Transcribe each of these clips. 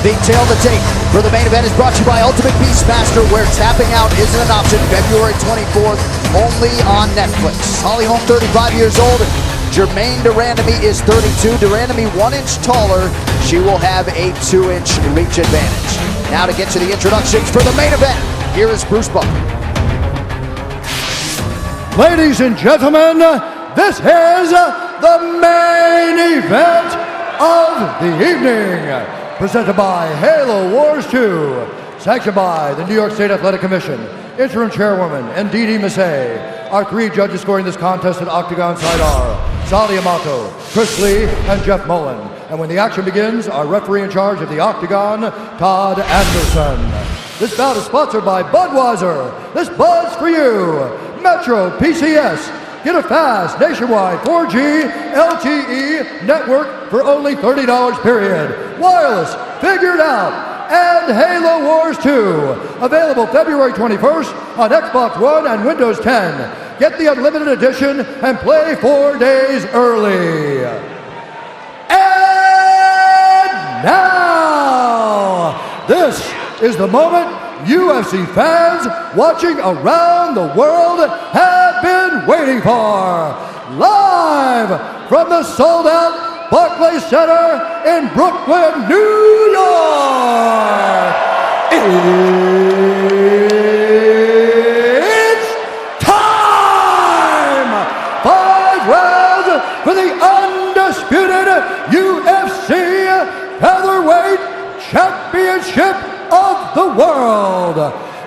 detail. The tape for the main event is brought to you by Ultimate Beastmaster, where tapping out isn't an option. February 24th, only on Netflix. Holly Holm, 35 years old. Germaine Randamie is 32. Randamie 1 inch taller. She will have a 2-inch reach advantage. Now to get to the introductions for the main event, here is Bruce Buffer. Ladies and gentlemen, this is the main event of the evening. Presented by Halo Wars 2. Sanctioned by the New York State Athletic Commission. Interim Chairwoman, Ndidi Masay. Our 3 judges scoring this contest at Octagon side are Sally Amato, Chris Lee, and Jeff Mullen. And when the action begins, our referee in charge of the Octagon, Todd Anderson. This bout is sponsored by Budweiser. This Bud's for you. Metro PCS. Get a fast nationwide 4G LTE network for only $30 period. Wireless, figured out. And Halo Wars 2, available February 21st on Xbox One and Windows 10. Get the unlimited edition and play 4 days early. And now, this is the moment UFC fans watching around the world have been waiting for. Live from the sold-out Barclays Center in Brooklyn, New York. It's time! 5 rounds for the undisputed UFC Featherweight Championship of the world.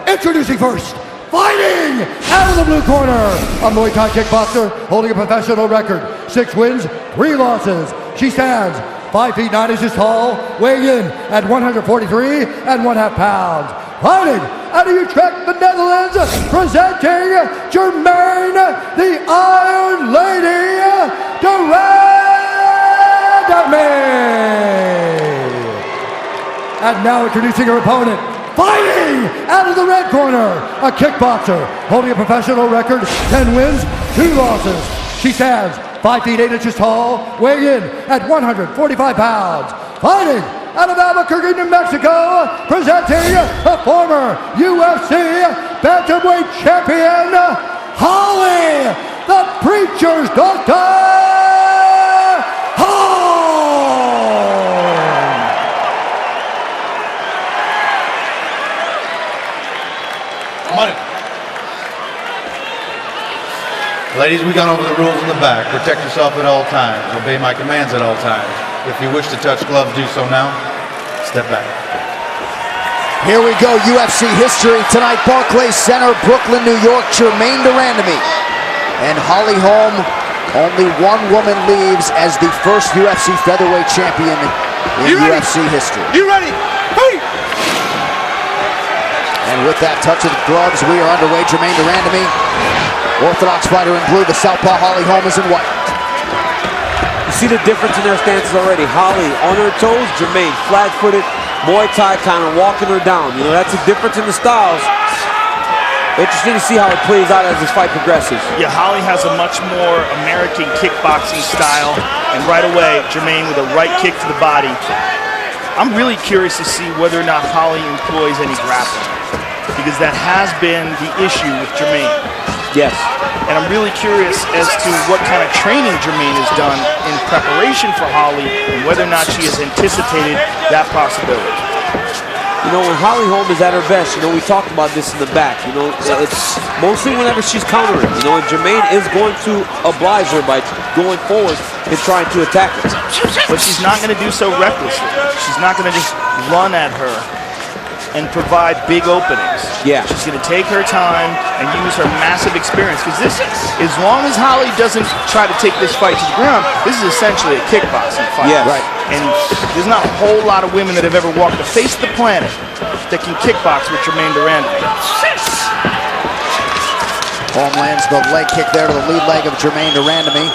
Introducing first, fighting out of the blue corner, a Muay Thai kickboxer holding a professional record, 6 wins, 3 losses. She stands 5 feet 9 inches tall, weighing in at 143 and 1/2 pounds. Fighting out of Utrecht, the Netherlands, presenting Germaine, the Iron Lady, Randamie. And now introducing her opponent, fighting out of the red corner, a kickboxer holding a professional record, 10 wins, 2 losses. She stands 5 feet 8 inches tall, weighing in at 145 pounds. Fighting out of Albuquerque, New Mexico, presenting a former UFC bantamweight champion, Holly, the Preacher's Daughter, Ladies, we gone over the rules in the back. Protect yourself at all times. Obey my commands at all times. If you wish to touch gloves, do so now. Step back. Here we go, UFC history tonight, Barclays Center, Brooklyn, New York. Germaine Randamie and Holly Holm. Only one woman leaves as the first UFC featherweight champion in UFC history. You ready? Hey! And with that touch of the gloves, we are underway. Germaine Randamie, orthodox fighter in blue, the southpaw Holly Holm is in white. You see the difference in their stances already. Holly on her toes, Germaine flat-footed, Muay Thai kind of walking her down. You know, that's a difference in the styles. Interesting to see how it plays out as this fight progresses. Yeah, Holly has a much more American kickboxing style, and right away, Germaine with a right kick to the body. I'm really curious to see whether or not Holly employs any grappling, because that has been the issue with Germaine. Yes. And I'm really curious as to what kind of training Germaine has done in preparation for Holly and whether or not she has anticipated that possibility. You know, when Holly Holm is at her best, you know, we talked about this in the back, you know, it's mostly whenever she's countering, you know, and Germaine is going to oblige her by going forward and trying to attack her. But she's not going to do so recklessly. She's not going to just run at her and provide big openings. Yeah. She's going to take her time and use her massive experience, because this, as long as Holly doesn't try to take this fight to the ground, this is essentially a kickboxing fight. Yeah. Right. And there's not a whole lot of women that have ever walked the face of the planet that can kickbox with Germaine Randamie. Holm lands the leg kick there to the lead leg of Germaine Randamie.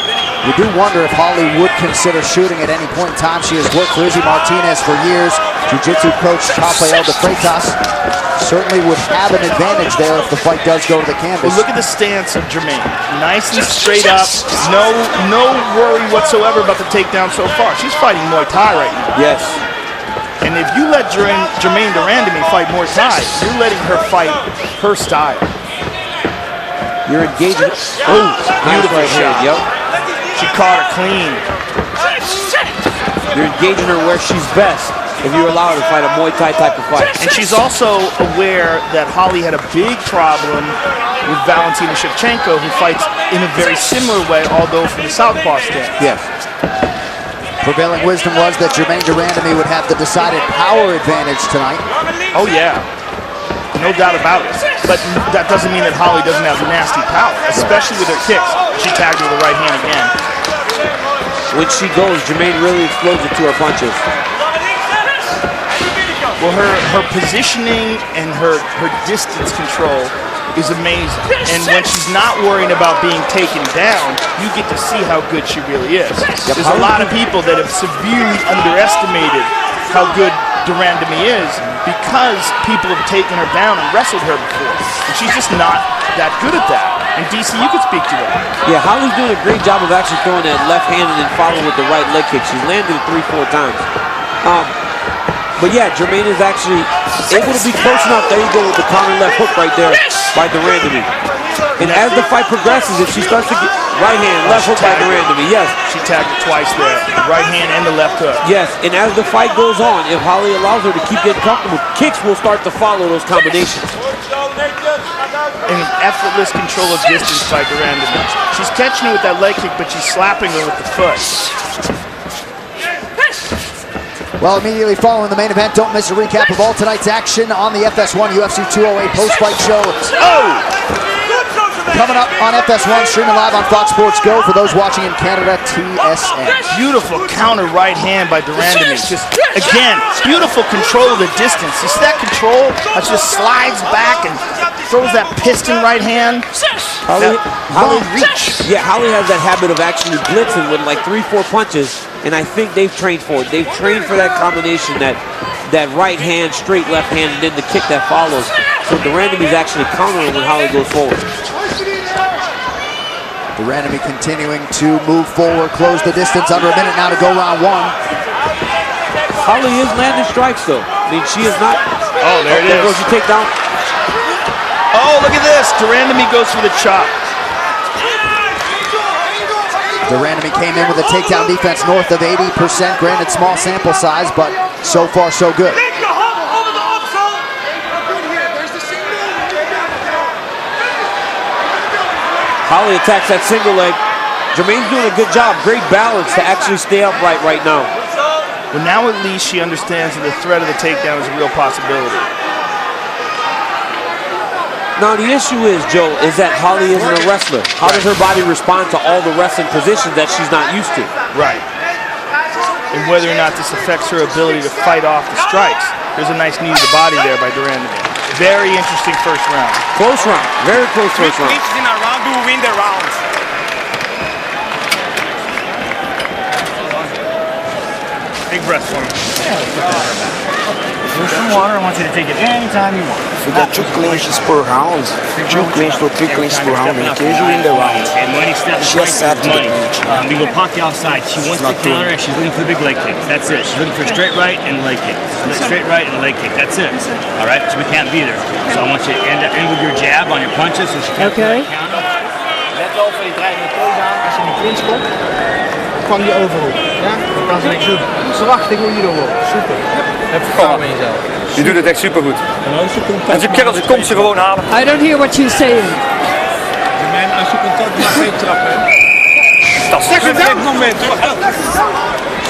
You do wonder if Holly would consider shooting at any point in time. She has worked for Izzy Martinez for years. Jiu-Jitsu coach Rafael de Freitas certainly would have an advantage there if the fight does go to the canvas. Well, look at the stance of Germaine. Nice and straight up. No worry whatsoever about the takedown so far. She's fighting Muay Thai right now. Yes. And if you let Germaine Randamie fight Muay Thai, you're letting her fight her style. You're engaging. Oh, beautiful right shot. Yep. She caught her clean. You're engaging her where she's best if you allow her to fight a Muay Thai type of fight. And she's also aware that Holly had a big problem with Valentina Shevchenko, who fights in a very similar way, although from the southpaw stance. Yes. Prevailing wisdom was that Germaine Randamie would have the decided power advantage tonight. Oh yeah, no doubt about it. But that doesn't mean that Holly doesn't have nasty power, especially with her kicks. She tagged her with the right hand again. When she goes, Germaine really explodes into her punches. Well, her positioning and her distance control is amazing. And when she's not worrying about being taken down, you get to see how good she really is. There's a lot of people that have severely underestimated how good Randamie is because people have taken her down and wrestled her before. And she's just not that good at that. And DC, you could speak to that. Yeah, Holly's doing a great job of actually throwing that left hand and then following with the right leg kick. She's landed it 3-4 times. But yeah, Germaine is actually able to be close enough. There you go with the counter left hook right there by Randamie. And as the fight progresses, if she starts to get right hand, left hook by Randamie, yes. She tagged it twice there, the right hand and the left hook. Yes, and as the fight goes on, if Holly allows her to keep getting comfortable, kicks will start to follow those combinations. And effortless control of distance by Randamie. She's catching her with that leg kick, but she's slapping her with the foot. Well, immediately following the main event, don't miss a recap of all tonight's action on the FS1 UFC 208 post-fight show. Oh! Coming up on FS1, streaming live on Fox Sports Go for those watching in Canada, TSN. Beautiful counter right hand by Randamie. Just, again, beautiful control of the distance. You see that control? That just slides back and throws that piston right hand. Holly reach. Yeah, Holly has that habit of actually blitzing with like 3-4 punches, and I think they've trained for it. They've trained for that combination, that right hand, straight left hand, and then the kick that follows. So Randamie's actually countering when Holly goes forward. Randamie continuing to move forward, close the distance, under a minute now to go round one. Holly is landing strikes though. I mean, she is not. Oh, there it is. There goes the takedown. Oh, look at this. Randamie goes for the chop. Randamie came in with a takedown defense north of 80%. Granted, small sample size, but so far so good. Holly attacks that single leg. Germaine's doing a good job. Great balance to actually stay upright right now. Well, now at least she understands that the threat of the takedown is a real possibility. Now the issue is, Joe, is that Holly isn't a wrestler. How does her body respond to all the wrestling positions that she's not used to? Right. And whether or not this affects her ability to fight off the strikes. There's a nice knee to the body there by Randamie. Very interesting first round. Close round. Very close first round. In a round, who win the round. Big breath for me. Here's some water. I want you to take it anytime you want. We got 2 clinches per round, 2 clinches or 3 clinches per round, in case you win the round. And money steps Just right set to money. the clinch. We go pocket outside. She wants to counter and she's looking for the big leg kick. That's it. She's looking for a straight right and a leg kick. Straight right and a leg kick. That's it. All right? So we can't beat her. So I want you to end with your jab on your punches so she can't counter. Let over die dreigende takedown. Als je in de clinch komt, kwam je overhoek. Ja? Dan kan ze niks doen. Ze wacht, ik wil hier door. Super. Heb vertrouwen in jezelf. Je doet het echt supergoed. En ze killen, ze komt ze gewoon halen. I don't hear what you're saying. Als je contact maakt, geen trappen. Dat is het moment.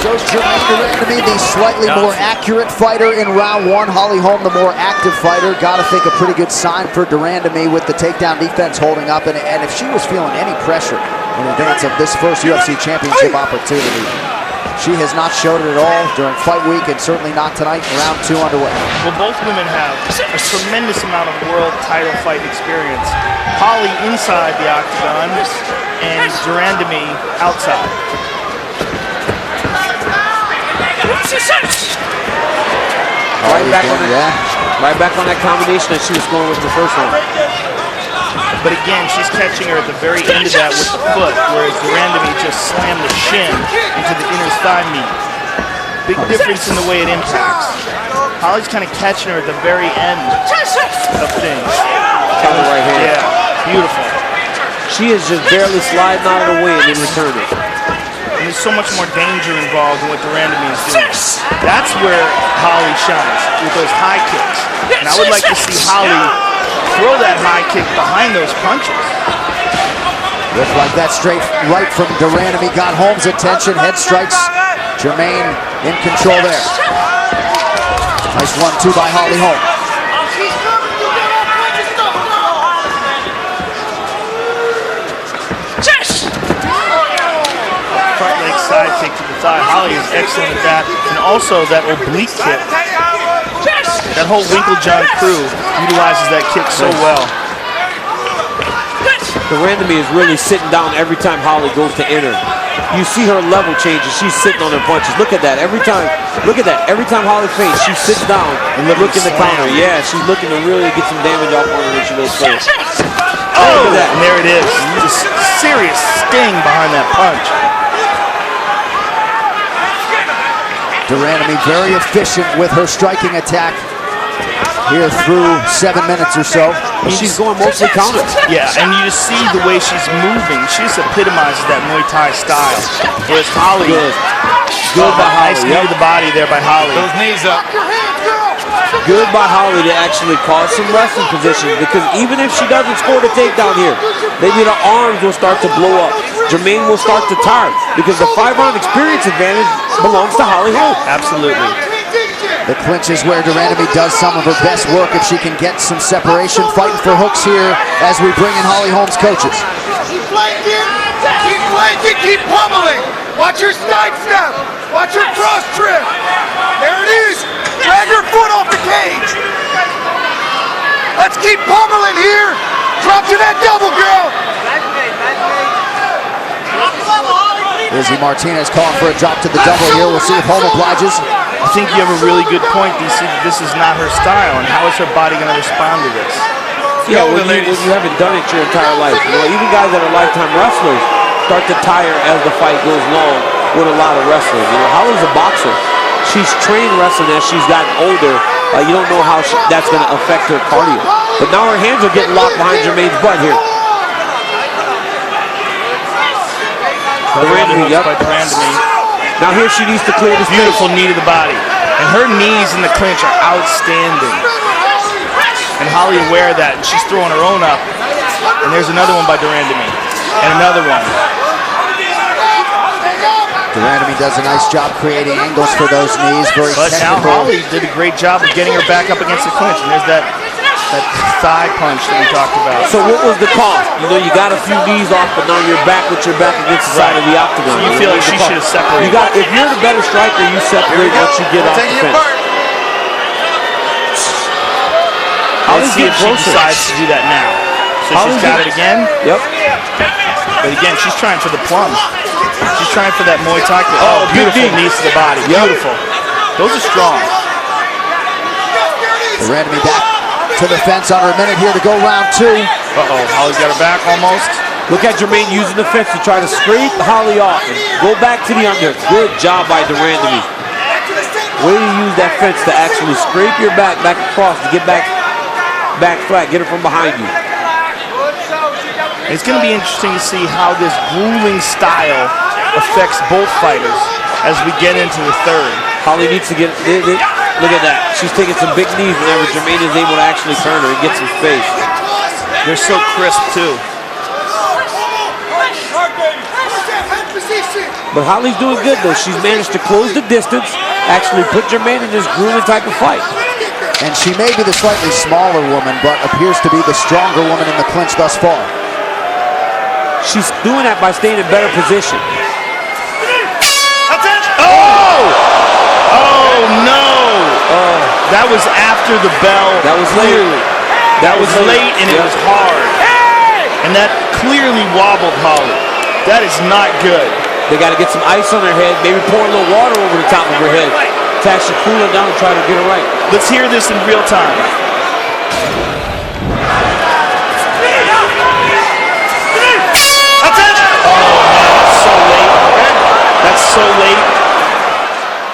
Shows Germaine Randamie the slightly more accurate fighter in round one. Holly Holm the more active fighter. Gotta think a pretty good sign for Randamie with the takedown defense holding up. And if she was feeling any pressure in advance of this first UFC championship opportunity, she has not showed it at all during fight week, and certainly not tonight. Round 2 underway. Well, both women have a tremendous amount of world title fight experience. Holly inside the octagon and Randamie outside. Right back on that combination that she was going with the first one. But again, she's catching her at the very end of that with the foot, whereas Randamie just slammed the shin into the inner thigh meat. Big difference in the way it impacts. Holly's kind of catching her at the very end of things. On the right hand. Yeah, beautiful. She is just barely sliding out of the way and then returning. And there's so much more danger involved in what Randamie is doing. That's where Holly shines, with those high kicks. And I would like to see Holly throw that high kick behind those punches. Looked like that straight right from Randamie got Holm's attention. Head strikes. Germaine in control there. Nice 1-2 by Holly Holm. Front leg side kick to the thigh. Holly is excellent at that. And also that oblique kick. That whole Winklejohn crew utilizes that kick so well. Randamie is really sitting down every time Holly goes to enter. You see her level change and she's sitting on her punches. Look at that. Every time, look at that. Every time Holly feints, she sits down and looking to counter. Yeah, she's looking to really get some damage off on her when she goes first. Oh, look at that. And there it is. Just serious sting behind that punch. Randamie very efficient with her striking attack here through 7 minutes or so. She's going mostly counter. Yeah, and you just see the way she's moving. She just epitomizes that Muay Thai style. Whereas Holly, good by Holly. Nice knee to the body there by Holly. Those knees up. Good by Holly to actually cause some wrestling positions, because even if she doesn't score the takedown here, maybe the arms will start to blow up. Germaine will start to tire because the 5-round experience advantage belongs to Holly Holm. Absolutely. The clinch is where Randamie does some of her best work if she can get some separation, fighting for hooks here as we bring in Holly Holm's coaches. Keep flanking! Keep flanking! Keep pummeling! Watch your side step! Watch your cross trip! There it is! Drag her foot off the cage! Let's keep pummeling here! Drop to that double, girl! Izzy Martinez calling for a drop to the double here. We'll see if Holm obliges. I think you have a really good point, DC, that this is not her style, and how is her body going to respond to this? Yeah, when you haven't done it your entire life. You know, even guys that are lifetime wrestlers start to tire as the fight goes long with a lot of wrestlers. You know, Holly's a boxer. She's trained wrestling as she's gotten older. You don't know how that's going to affect her cardio. But now her hands are getting locked behind Germaine's butt here. Randamie, yep. Randamie. Now here she needs to clear this beautiful knee to the body. And her knees in the clinch are outstanding. And Holly aware of that, and she's throwing her own up. And there's another one by Randamie. And another one. Randamie does a nice job creating angles for those knees. Very but technical. Now Holly did a great job of getting her back up against the clinch. And there's that thigh punch that we talked about. So what was the cost? You know, you got a few knees off, but now you're back with your back against the side of the octagon. So you feel like she should have separated. If you're the better striker, you separate once you get off the fence. Let's see if she decides to do that now. So she's got it again. Yep. But again, she's trying for the plum. She's trying for that Muay Thai. Oh, beautiful knees to the body. Beautiful. Those are strong. Randamie back to the fence under a minute here to go round 2. Uh-oh, Holly's got her back almost. Look at Germaine using the fence to try to scrape Holly off and go back to the under. Good job by Randamie. Way to use that fence to actually scrape your back across to get back flat, get it from behind you. It's going to be interesting to see how this grueling style affects both fighters as we get into the third. Holly needs to get, look at that. She's taking some big knees whenever Germaine is able to actually turn her and get some space. They're so crisp too. But Holly's doing good though. She's managed to close the distance, actually put Germaine in this grueling type of fight. And she may be the slightly smaller woman, but appears to be the stronger woman in the clinch thus far. She's doing that by staying in better position. Oh! Oh no! That was after the bell. That was late. That was late and it was hard. And that clearly wobbled Holly. That is not good. They got to get some ice on her head, maybe pour a little water over the top of her head to actually cool her down and try to get her right. Let's hear this in real time.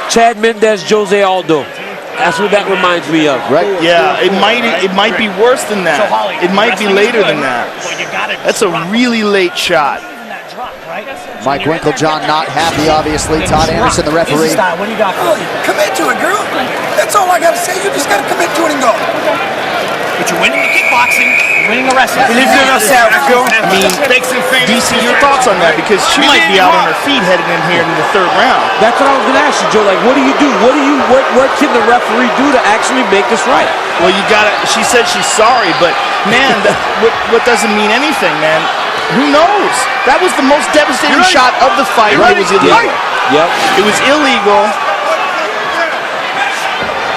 Chad Mendes, Jose Aldo. That's what that reminds me of. Right? Yeah, it might be worse than that. It might be later than that. That's a really late shot. Mike Winklejohn not happy, obviously. Todd Anderson, the referee. What do you got? Commit to it, girl. That's all I gotta say. You just gotta commit to it and go. But you're winning the kickboxing, you're winning the wrestling. I mean, DC, your thoughts on that? Because she might be out on her feet heading in here in the third round. That's what I was going to ask you, Joe. Like, what do you do? What can the referee do to actually make this right? Well, you got to. She said she's sorry, but man, what doesn't mean anything, man. Who knows? That was the most devastating shot of the fight. It was illegal. Yep. It was illegal.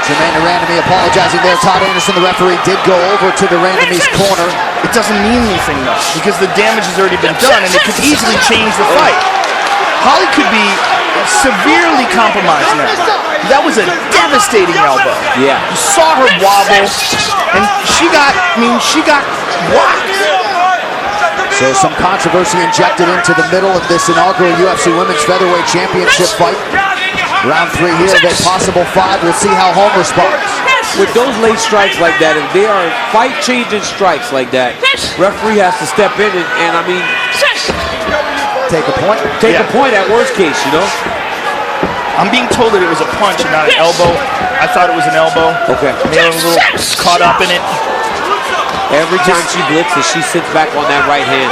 Germaine to Randamie apologizing there. Todd Anderson, the referee, did go over to the Randamie's corner. It doesn't mean anything, though, because the damage has already been done, and it could easily change the fight. Holly could be severely compromised now. That was a devastating elbow. Yeah. You saw her wobble, and she got whacked. So some controversy injected into the middle of this inaugural UFC Women's Featherweight Championship fight. Round 3 here of a possible 5. We'll see how Holm responds. With those late strikes like that, if they are fight-changing strikes like that, referee has to step in and I mean, take a point. Take a point at worst case, you know? I'm being told that it was a punch and not an elbow. I thought it was an elbow. Okay. Maybe I'm a little caught up in it. Every time she blitzes, she sits back on that right hand.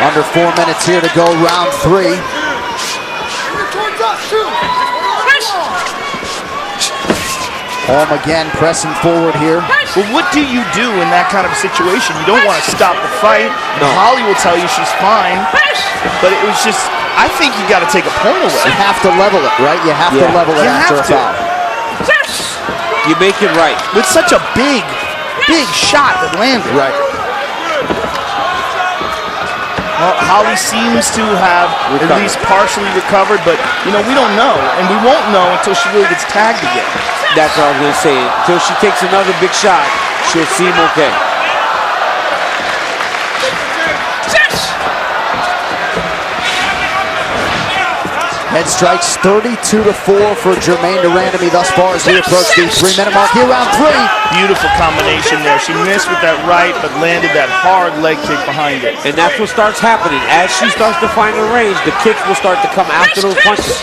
Under 4 minutes here to go, round 3. Holm again pressing forward here. Well, what do you do in that kind of a situation? You don't want to stop the fight. No. Holly will tell you she's fine. But it was just, I think you got to take a point away. You have to level it, right? You have to level it after a foul. You make it right. With such a big shot that landed. Right. Well, Holly seems to have at least partially recovered, but, you know, we don't know. And we won't know until she really gets tagged again. That's what I was going to say. Until she takes another big shot, she'll seem okay. Head strikes 32-4 for Germaine to Randamie thus far as we approach the 3-minute mark here, round 3. Beautiful combination there. She missed with that right, but landed that hard leg kick behind it. And that's what starts happening. As she starts to find her range, the kicks will start to come after those punches.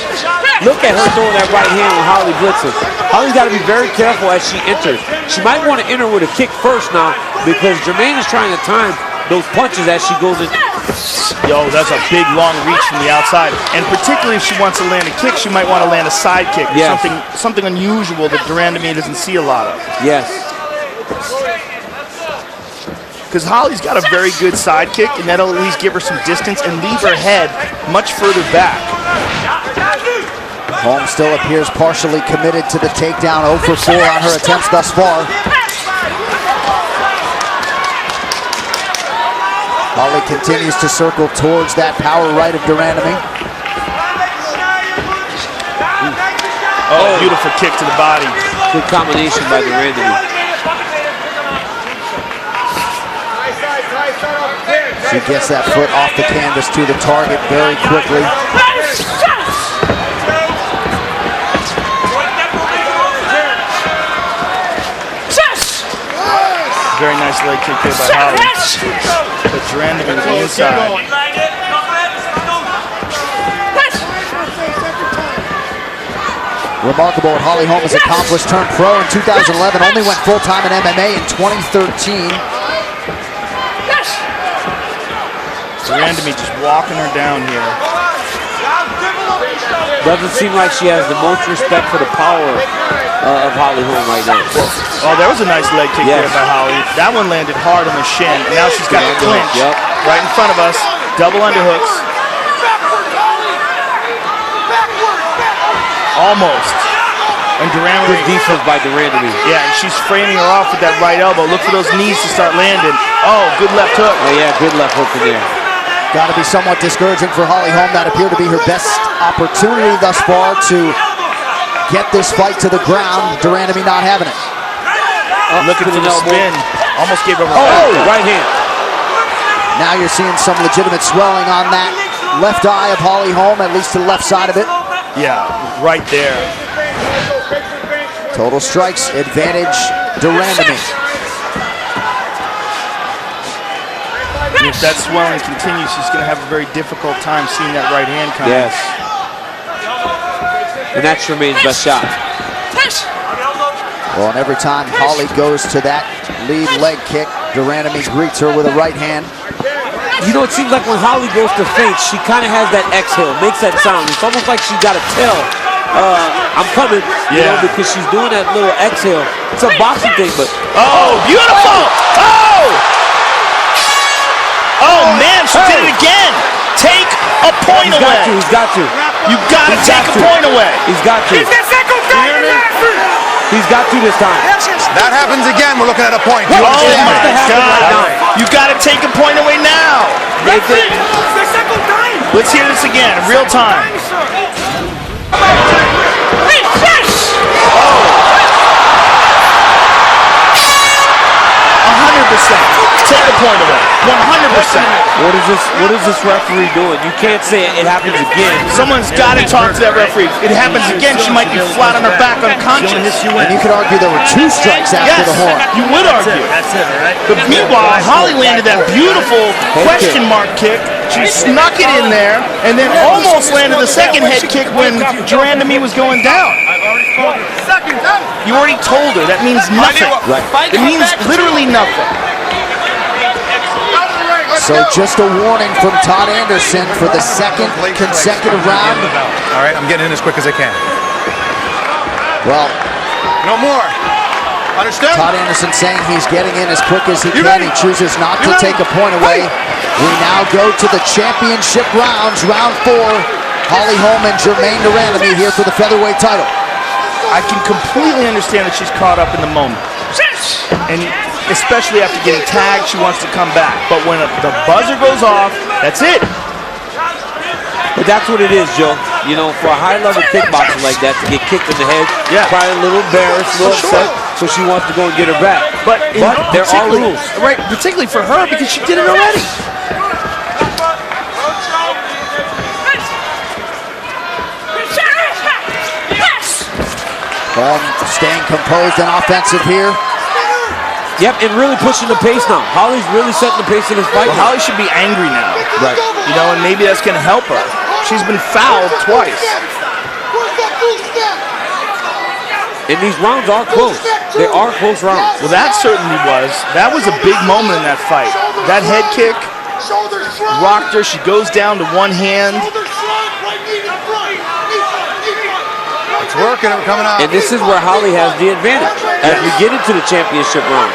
Look at her throwing that right hand when Holly blitzes. Holly's got to be very careful as she enters. She might want to enter with a kick first now because Germaine is trying to time those punches as she goes in. Yo, that's a big, long reach from the outside. And particularly if she wants to land a kick, she might want to land a side kick. Yes. Something unusual that Randamie doesn't see a lot of. Yes. Because Holly's got a very good side kick, and that'll at least give her some distance and leave her head much further back. Holm still appears partially committed to the takedown, 0 for 4 on her attempts thus far. Holly continues to circle towards that power right of Randamie. Oh, beautiful kick to the body. Good combination by Randamie. She gets that foot off the canvas to the target very quickly. Very nice leg kick there by Holly. But Randamie to the inside. Remarkable what Holly Holm has accomplished. Turned pro in 2011, only went full-time in MMA in 2013. Randamie just walking her down here. Doesn't seem like she has the most respect for the power of Holly Holm right now. Oh, there was a nice leg kick there by Holly. That one landed hard on the shin, and now she's got the clinch right in front of us. Double underhooks. Almost. And Randamie. Good defense by Randamie. Yeah, and she's framing her off with that right elbow. Look for those knees to start landing. Oh, good left hook. Oh yeah, good left hook in there. Got to be somewhat discouraging for Holly Holm. That appeared to be her best opportunity thus far to get this fight to the ground. Randamie not having it. Looking for the spin. Almost gave her a right hand. Now you're seeing some legitimate swelling on that left eye of Holly Holm, at least to the left side of it. Yeah, right there. Total strikes advantage to Randamie. If that swelling continues, she's going to have a very difficult time seeing that right hand come. Yes. And that's Germaine's best shot. Well, and every time Holly goes to that lead leg kick, Randamie greets her with a right hand. You know, it seems like when Holly goes to feint, she kind of has that exhale, makes that sound. It's almost like she's got to tell, I'm coming, you know, because she's doing that little exhale. It's a boxing thing, but... Oh, beautiful! Oh! Oh, man, she did it again! Take a point away! He's got to. You've got to take a point away! He's got to. He's got to this time. That happens again. We're looking at a point. Oh, my God. You got to take a point away now. Let's hear this again, in real time. 100%. Take a point away. 100%. What is this referee doing? You can't say it happens again. Someone's got to talk to that referee. It happens again, she might be flat on her back unconscious. And you could argue there were 2 strikes after the horn. You would argue. That's it, all right? But meanwhile, Holly landed that beautiful question mark kick. She snuck it in there and then almost landed the second head kick when Randamie was going down. You already told her. That means nothing. Right. It means literally nothing. So just a warning from Todd Anderson for the second consecutive round. All right, I'm getting in as quick as I can. Well, no more. Understand? Todd Anderson saying he's getting in as quick as he can. He chooses not to take a point away. We now go to the championship rounds, round 4. Holly Holm and Germaine Randamie here for the featherweight title. I can completely understand that she's caught up in the moment. And especially after getting tagged, she wants to come back. But when the buzzer goes off, that's it. But that's what it is, Joe. You know, for a high-level kickboxer like that, to get kicked in the head, probably a little embarrassed, a little upset, so she wants to go and get her back. But there are rules. Right, particularly for her, because she did it already. Holm staying composed and offensive here. Yep, and really pushing the pace now. Holly's really setting the pace in this fight. Well, Holly should be angry now. Right. You know, and maybe that's going to help her. She's been fouled twice. And these rounds are close. They are close rounds. Well, that certainly was. That was a big moment in that fight. That head kick rocked her. She goes down to one hand. It's working. We're coming out. And this is where Holly has the advantage as we get into the championship round.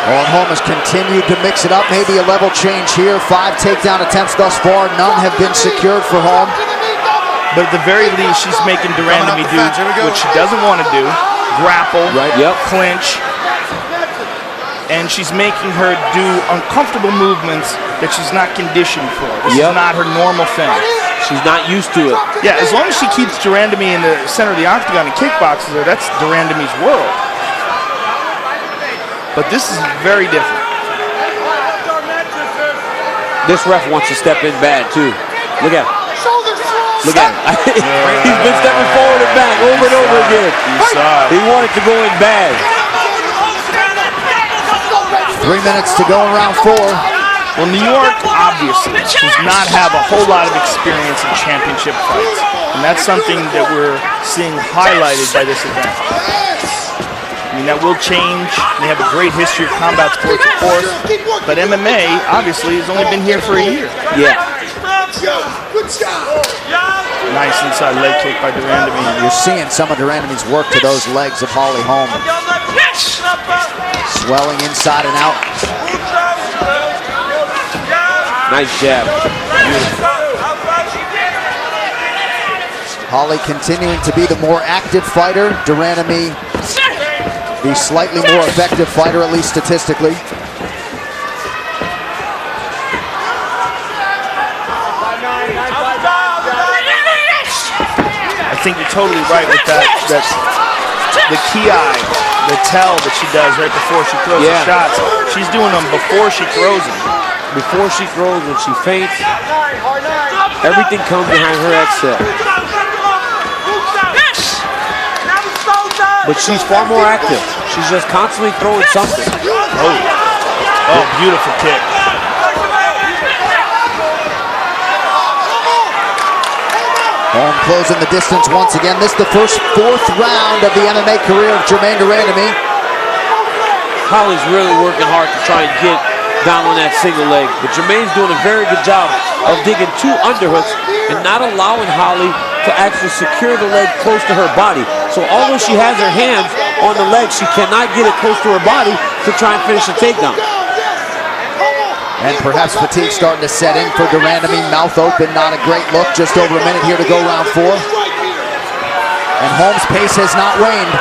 And Holm has continued to mix it up. Maybe a level change here. 5 takedown attempts thus far. None have been secured for Holm. But at the very least, she's making Randamie do what she doesn't want to do. Grapple, clinch. And she's making her do uncomfortable movements that she's not conditioned for. This is not her normal thing. She's not used to it. Yeah, as long as she keeps Randamie in the center of the octagon and kickboxes her, that's Randamie's world. But this is very different. This ref wants to step in bad, too. Look at him. Look at him. He's been stepping forward and back over and over again. He wanted to go in bad. 3 minutes to go in round 4. Well, New York, obviously, does not have a whole lot of experience in championship fights. And that's something that we're seeing highlighted by this event. I mean, that will change. They have a great history of combat sports, of course. But MMA, obviously, has only been here for a year. Yeah. Nice inside leg kick by Randamie. You're seeing some of Randamie's work to those legs of Holly Holm. Swelling inside and out. Nice jab. Holly continuing to be the more active fighter. Randamie, the slightly more effective fighter, at least statistically. I think you're totally right with that. The ki, the tell that she does right before she throws the shots. She's doing them before she throws them. before she throws, when she feints. Everything comes behind her exhale. But she's far more active. She's just constantly throwing something. Oh, beautiful kick. Holm closing the distance once again. This is the fourth round of the MMA career of Germaine de Randamie. Holly's really working hard to try and get down on that single leg. But Germaine's doing a very good job of digging 2 underhooks and not allowing Holly to actually secure the leg close to her body. So although she has her hands on the leg, she cannot get it close to her body to try and finish the takedown. And perhaps fatigue starting to set in for de Randamie. Mouth open, not a great look. Just over a minute here to go round 4. And Holm's pace has not waned.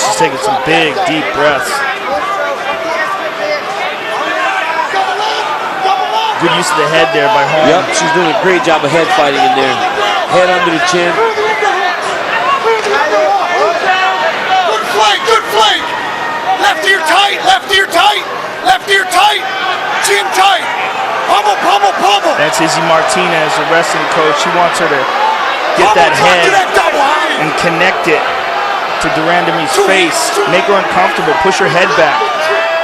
She's taking some big, deep breaths. Good use of the head there by Holm. Yep, she's doing a great job of head fighting in there. Head under the chin. Good flank, good flank. Left ear tight, left ear tight, left ear tight, chin tight. Pummel, pummel, pummel. That's Izzy Martinez, the wrestling coach. She wants her to get that head and connect it to de Randamie's face. Make her uncomfortable, push her head back.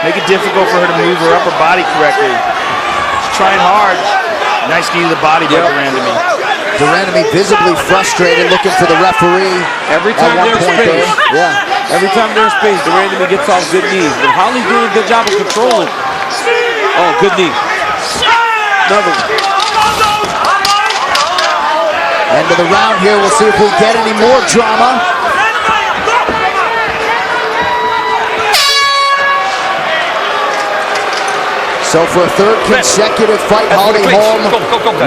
Make it difficult for her to move her upper body correctly. She's trying hard. Nice knee to the body by de Randamie. De Randamie visibly frustrated, looking for the referee. Every time there's space, every time there's space, de Randamie gets off good knees. But Holly's doing a good job of controlling. Oh, good knee. Another one. End of the round here. We'll see if we get any more drama. So for a 3rd consecutive fight, Holly Holm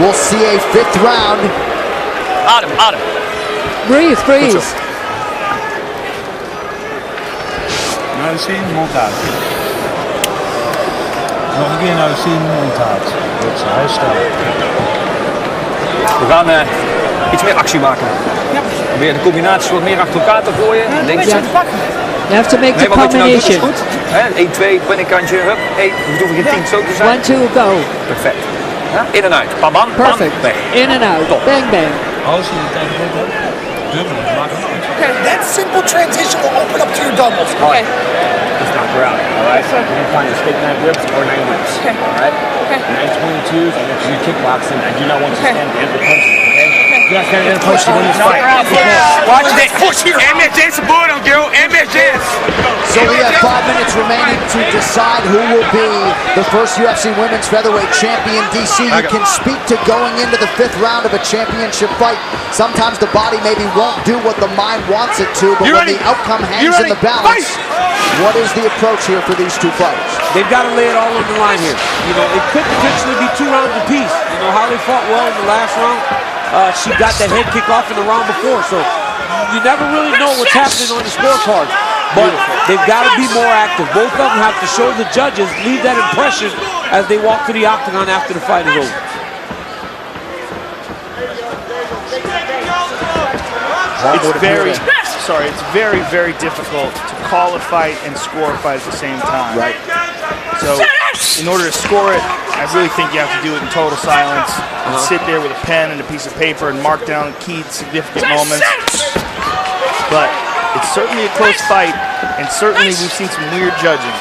will see a 5th round. Adem, adem. Breathe, breathe. Naar de zin, mond uit. Nog een keer naar de zin, mond uit. Dat is hij stellen. We gaan iets meer actie maken. Ja. Probeer de combinaties wat meer achter elkaar te gooien. Denk je? You have to make the combination. 1, 2, binnenkantje, hup. 1, we hoeven geen 10 zo te zijn. 1, 2, go. Perfect. In en uit. Bam, bam, Perfect. Bam, weg. In and out. Top. Bang, bang. Als je het tegen hebt, dubbelen. Maak het uit. Okay, that simple transition will open up to your doubles. Okay. Just knock her out, all right? You're going to find a stick 9 whips or 9 whips, all right? Okay. 922s, I'm going to do kickboxing. I do not want you to stand and punch me, okay? You're not standing and punch to win this fight. Watch this. Push here. Emergência, bora, girl. Emergência. So we have 5 minutes remaining to decide who will be the first UFC Women's Featherweight Champion. DC, you can speak to going into the 5th round of a championship fight. Sometimes the body maybe won't do what the mind wants it to, but when the outcome hangs in the balance, what is the approach here for these 2 fighters? They've got to lay it all on the line here. You know, it could potentially be 2 rounds apiece. You know, Holly fought well in the last round. She got that head kick off in the round before, so you never really know what's happening on the scorecard. But they've got to be more active. Both of them have to show the judges, leave that impression as they walk to the octagon after the fight is over. It's very, very difficult to call a fight and score a fight at the same time. Right. So in order to score it, I really think you have to do it in total silence. Sit there with a pen and a piece of paper and mark down key significant moments. But it's certainly a close fight, and certainly we've seen some weird judging.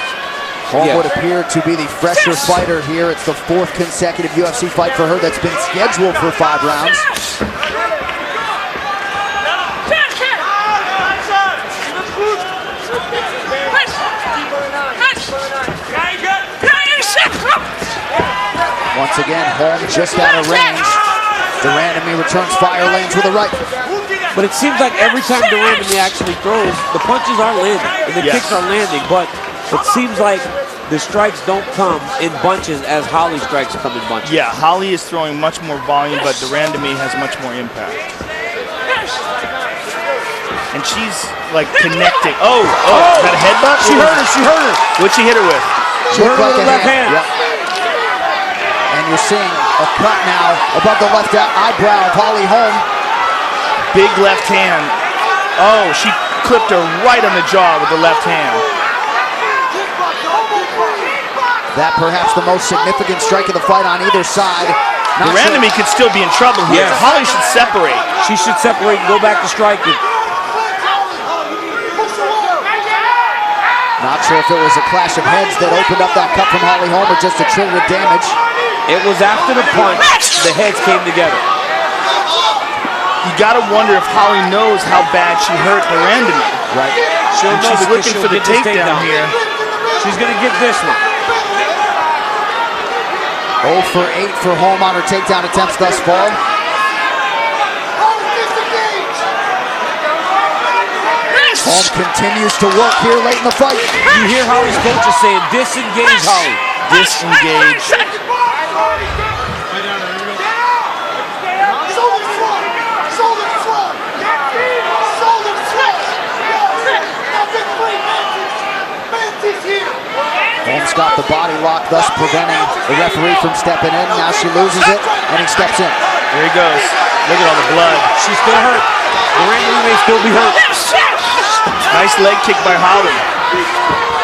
Holm would appear to be the fresher fighter here. It's the 4th consecutive UFC fight for her that's been scheduled for 5 rounds. Once again, Holm just out of range. De Randamie returns fire, lands with a right. But it seems like every time de Randamie actually throws, the punches are landing and the kicks are landing. But it seems like the strikes don't come in bunches as Holly strikes come in bunches. Yeah, Holly is throwing much more volume, but de Randamie has much more impact. And she's like connecting. Oh, is that a headbutt? She hurt her. What'd she hit her with? She hurt her with the left hand. Yep. And you're seeing a cut now above the left eyebrow of Holly Holm. Big left hand. Oh, she clipped her right on the jaw with the left hand. That perhaps the most significant strike of the fight on either side. Randamie could still be in trouble here. Yes. Holly should separate. She should separate and go back to striking. Not sure if it was a clash of heads that opened up that cut from Holly Holm or just a trigger damage. It was after the punch, the heads came together. You gotta wonder if Holly knows how bad she hurt Randamie. Right. She'll know She's because looking she'll for the get this takedown here. She's gonna get this one. 0 for 8 for Holm on her takedown attempts thus far. Holm continues to work here late in the fight. You hear Holly's coaches saying, disengage, Holly. Disengage. Holm's got the body lock, thus preventing the referee from stepping in. Now she loses it, and he steps in. There he goes. Look at all the blood. She's still hurt. Randamie may still be hurt. Nice leg kick by Holly.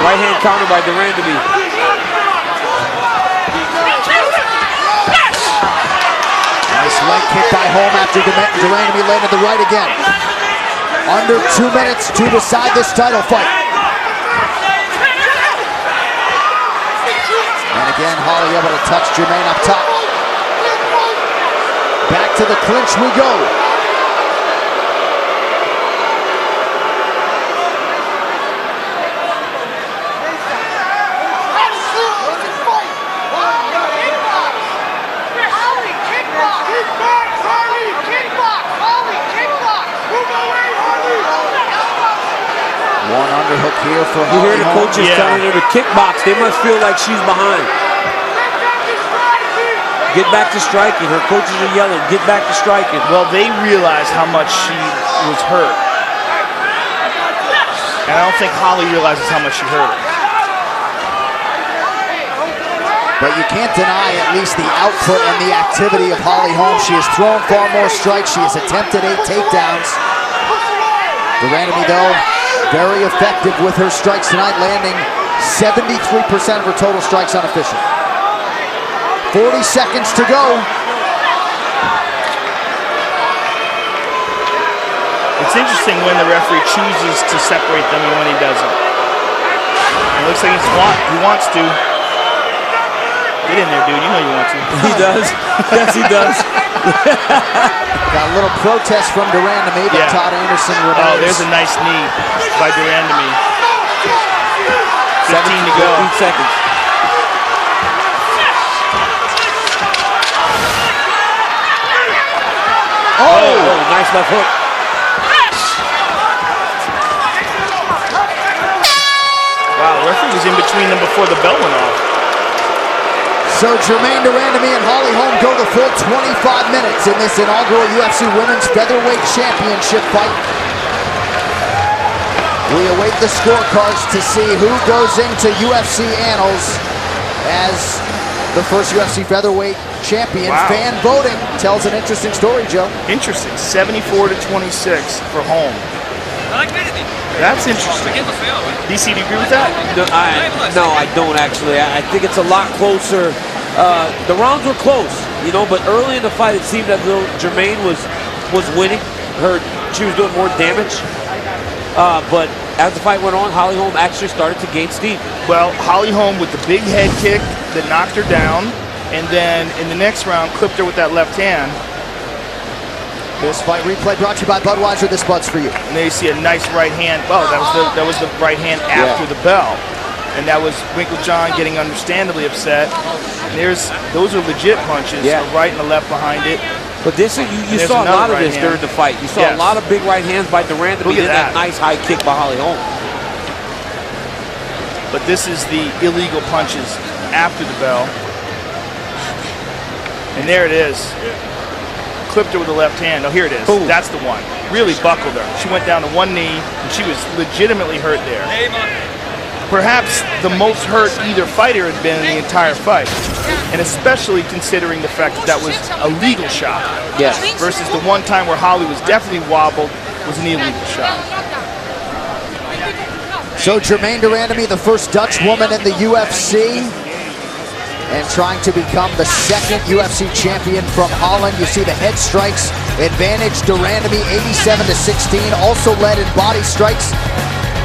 Right hand counter by Randamie. Nice leg kick by Holm after Randamie landed the right again. Under 2 minutes to decide this title fight. And again, Holly able to touch Germaine up top. Back to the clinch we go. One underhook here for Holly. You hear the coaches telling her to kickbox. They must feel like she's behind. Get back to striking. Her coaches are yelling, get back to striking. Well, they realize how much she was hurt. And I don't think Holly realizes how much she hurt her. But you can't deny at least the output and the activity of Holly Holm. She has thrown far more strikes. She has attempted 8 takedowns. Randamie, though, very effective with her strikes tonight, landing 73% of her total strikes unofficial. 40 seconds to go. It's interesting when the referee chooses to separate them and when he doesn't. It looks like he wants to. Get in there, dude. You know you want to. He does. Yes, he does. Got a little protest from Randamie, but Todd Anderson remains. Oh, there's a nice knee by Randamie. 15 to go. 15 seconds. Oh, nice left hook. Wow, the referee was in between them before the bell went off. So Germaine Randamie and Holly Holm go the full 25 minutes in this inaugural UFC Women's Featherweight Championship fight. We await the scorecards to see who goes into UFC annals as the first UFC Featherweight champion. Wow. Fan voting tells an interesting story, Joe. Interesting. 74 to 26 for Holm. That's interesting. DC, do you agree with that? No, I don't actually. I think it's a lot closer. The rounds were close, you know, but early in the fight it seemed as though Germaine was winning. She was doing more damage. But as the fight went on, Holly Holm actually started to gain steam. Well, Holly Holm with the big head kick that knocked her down, and then in the next round clipped her with that left hand. This fight replay brought to you by Budweiser. This Bud's for you. And there you see a nice right hand. Oh, that was the right hand after the bell. And that was Winklejohn getting understandably upset. And those are legit punches, a right and a left behind it. But this you saw a lot of this during the fight. You saw a lot of big right hands by Randamie. Look at that nice high kick by Holly Holm. But this is the illegal punches after the bell. And there it is. Clipped her with the left hand. Oh, here it is. Boom. That's the one. Really buckled her. She went down to one knee, and she was legitimately hurt there. Perhaps the most hurt either fighter had been in the entire fight. And especially considering the fact that was a legal shot. Yes. Versus the one time where Holly was definitely wobbled was an illegal shot. So Germaine Randamie, the first Dutch woman in the UFC. and trying to become the second UFC champion from Holland. You see the head strikes advantage to Randamie, 87-16. Also led in body strikes.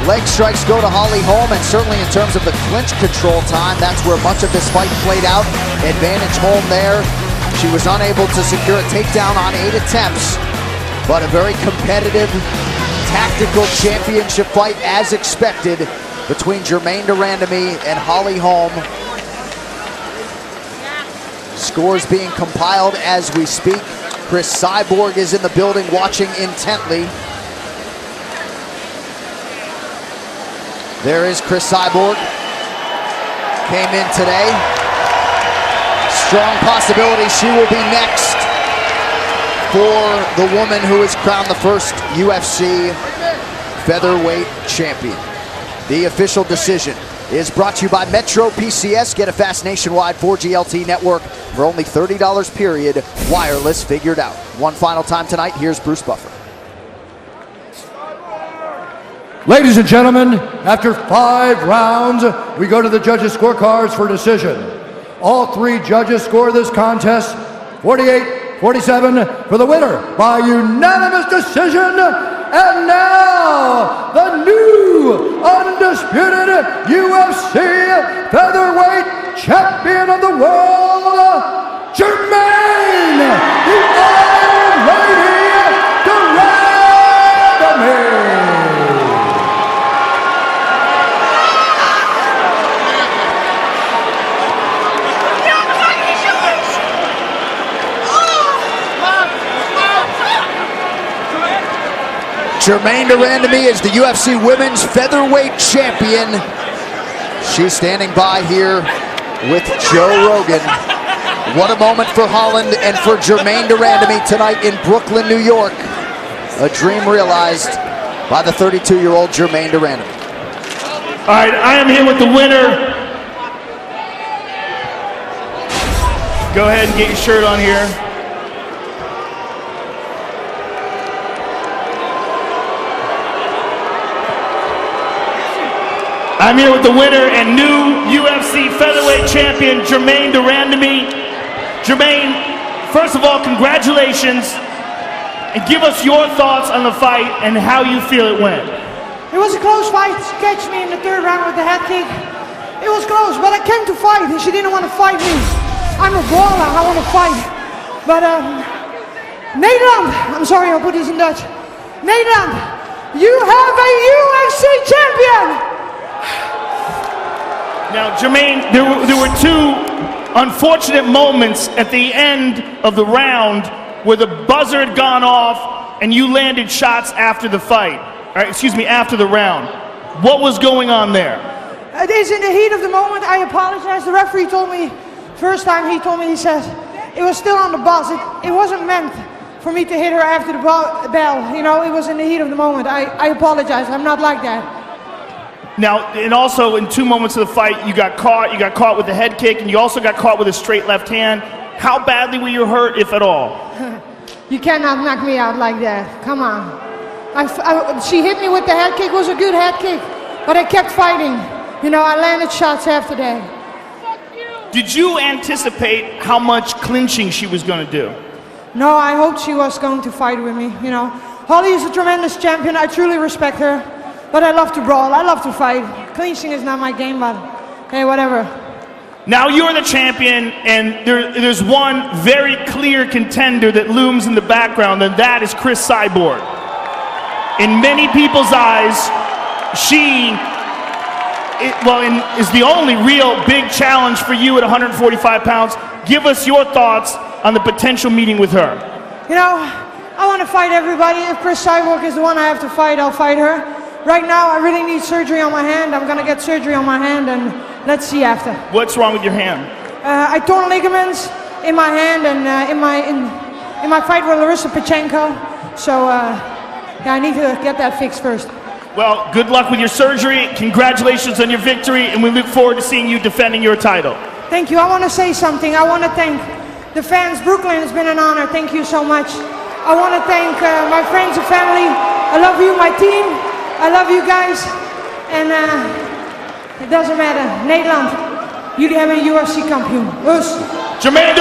Leg strikes go to Holly Holm, and certainly in terms of the clinch control time, that's where much of this fight played out. Advantage Holm there. She was unable to secure a takedown on 8 attempts, but a very competitive, tactical championship fight as expected between Germaine de Randamie and Holly Holm. Scores being compiled as we speak. Chris Cyborg is in the building watching intently. There is Chris Cyborg. Came in today. Strong possibility she will be next for the woman who is crowned the first UFC featherweight champion. The official decision is brought to you by Metro PCS. Get a fast nationwide 4G LTE network for only $30 period. Wireless figured out. One final time tonight. Here's Bruce Buffer. Ladies and gentlemen, after 5 rounds, we go to the judges' scorecards for decision. All 3 judges score this contest 48-47 for the winner by unanimous decision. And now, the new undisputed UFC featherweight champion of the world, Germaine, the Iron Lady, de Randamie. Germaine de Randamie is the UFC Women's Featherweight Champion. She's standing by here with Joe Rogan. What a moment for Holland and for Germaine de Randamie tonight in Brooklyn, New York. A dream realized by the 32-year-old Germaine de Randamie. All right, I am here with the winner. Go ahead and get your shirt on here. I'm here with the winner and new UFC featherweight champion, Germaine de Randamie. Germaine, first of all, congratulations. And give us your thoughts on the fight and how you feel it went. It was a close fight. She catch me in the 3rd round with the head kick. It was close, but I came to fight and she didn't want to fight me. I'm a brawler, I want to fight. But Nederland, I'm sorry, I'll put this in Dutch. Nederland, you have a UFC champion! Now, Germaine, there were 2 unfortunate moments at the end of the round where the buzzer had gone off and you landed shots after the fight. After the round. What was going on there? It is in the heat of the moment. I apologize. The referee told me, first time he told me, he says, it was still on the buzz. It wasn't meant for me to hit her after the bell. You know, it was in the heat of the moment. I apologize. I'm not like that. Now, and also in 2 moments of the fight, you got caught with the head kick, and you also got caught with a straight left hand. How badly were you hurt, if at all? You cannot knock me out like that. Come on. She hit me with the head kick. It was a good head kick, but I kept fighting. You know, I landed shots after that. Did you anticipate how much clinching she was going to do? No, I hoped she was going to fight with me. You know, Holly is a tremendous champion. I truly respect her. But I love to brawl, I love to fight. Clinching is not my game, but hey, whatever. Now you're the champion, and there's one very clear contender that looms in the background, and that is Chris Cyborg. In many people's eyes, she is the only real big challenge for you at 145 pounds. Give us your thoughts on the potential meeting with her. You know, I want to fight everybody. If Chris Cyborg is the one I have to fight, I'll fight her. Right now, I really need surgery on my hand. I'm gonna get surgery on my hand, and let's see after. What's wrong with your hand? I torn ligaments in my hand and in my fight with Larissa Pachenko. So, yeah, I need to get that fixed first. Well, good luck with your surgery. Congratulations on your victory, and we look forward to seeing you defending your title. Thank you. I want to say something. I want to thank the fans. Brooklyn has been an honor. Thank you so much. I want to thank my friends and family. I love you, my team. I love you guys, and it doesn't matter. Nederland, jullie hebben een UFC kampioen. Dus. Germaine